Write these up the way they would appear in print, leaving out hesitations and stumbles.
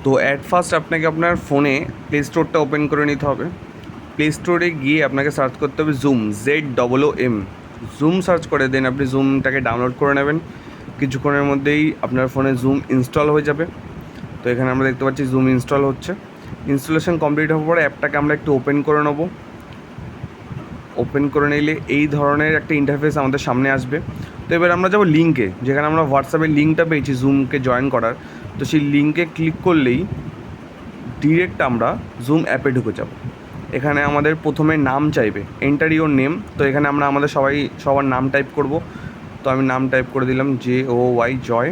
তো at first আপনাকে আপনার ফোনে প্লে স্টোরটা ওপেন করে নিতে হবে। প্লে স্টোরে গিয়ে আপনাকে সার্চ করতে হবে জুম, ZOOM। জুম সার্চ করে দেন আপনি জুমটাকে ডাউনলোড করে নেবেন। কিছুক্ষণের মধ্যেই আপনার ফোনে জুম ইনস্টল হয়ে যাবে। তো এখানে আমরা দেখতে পাচ্ছি জুম ইনস্টল হচ্ছে। ইনস্টলেশন কমপ্লিট হওয়ার পরে অ্যাপটাকে আমরা একটু ওপেন করে নেব। ওপেন করে নিলে এই ধরনের একটা ইন্টারফেস আমাদের সামনে আসবে। তো এবার আমরা যাবো লিঙ্কে, যেখানে আমরা হোয়াটসঅ্যাপের লিঙ্কটা পেয়েছি জুমকে জয়েন করার। তো সেই লিঙ্কে ক্লিক করলেই ডিরেক্ট আমরা জুম অ্যাপে ঢুকে যাব। এখানে আমাদের প্রথমে নাম চাইবে, এন্টার ইওর নেম। তো এখানে আমরা আমাদের সবার নাম টাইপ করব। তো আমি নাম টাইপ করে দিলাম JOY, জয়।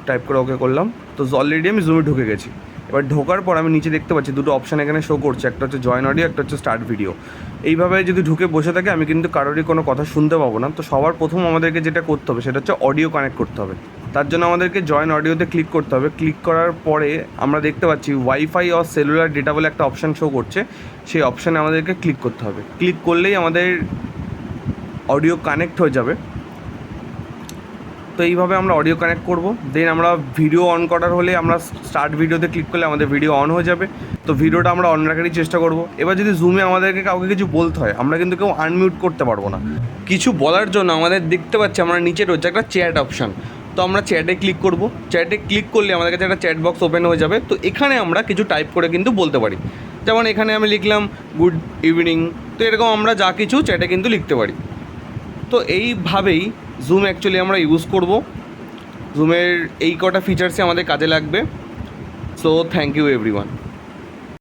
টাইপ করে ওকে করলাম। তো অলরেডি আমি জুমে ঢুকে গেছি। এবার ঢোকার পর আমি নিচে দেখতে পাচ্ছি দুটো অপশান এখানে শো করছে, একটা হচ্ছে জয়েন অডিও, একটা হচ্ছে স্টার্ট ভিডিও। এইভাবে যদি ঢুকে বসে থাকে আমি কিন্তু কারোরই কোনো কথা শুনতে পাবো না। তো সবার প্রথম আমাদেরকে যেটা করতে হবে সেটা হচ্ছে অডিও কানেক্ট করতে হবে। তার জন্য আমাদেরকে জয়েন অডিওতে ক্লিক করতে হবে। ক্লিক করার পরে আমরা দেখতে পাচ্ছি ওয়াইফাই অর সেলুলার ডেটা বলে একটা অপশান শো করছে, সেই অপশানে আমাদেরকে ক্লিক করতে হবে। ক্লিক করলেই আমাদের অডিও কানেক্ট হয়ে যাবে। তো এইভাবে আমরা অডিও কানেক্ট করব। দেন আমরা ভিডিও অন করার হলে আমরা স্টার্ট ভিডিওতে ক্লিক করলে আমাদের ভিডিও অন হয়ে যাবে। তো ভিডিওটা আমরা অন রাখারই চেষ্টা করব। এবার যদি জুমে আমাদেরকে কাউকে কিছু বলতে হয়, আমরা কিন্তু কেউ আনমিউট করতে পারবো না। কিছু বলার জন্য আমাদের দেখতে পাচ্ছি আমরা নিচে রয়েছে একটা চ্যাট অপশান। তো আমরা চ্যাটে ক্লিক করব। চ্যাটে ক্লিক করলে আমাদের কাছে একটা চ্যাট বক্স ওপেন হয়ে যাবে। তো এখানে আমরা কিছু টাইপ করে কিন্তু বলতে পারি। যেমন এখানে আমি লিখলাম গুড ইভিনিং। তো এরকম আমরা যা কিছু চ্যাটে কিন্তু লিখতে পারি। তো এইভাবেই জুম অ্যাকচুয়ালি আমরা ইউজ করব। জুমের এই কটা ফিচার্সই আমাদের কাজে লাগবে। So thank you everyone.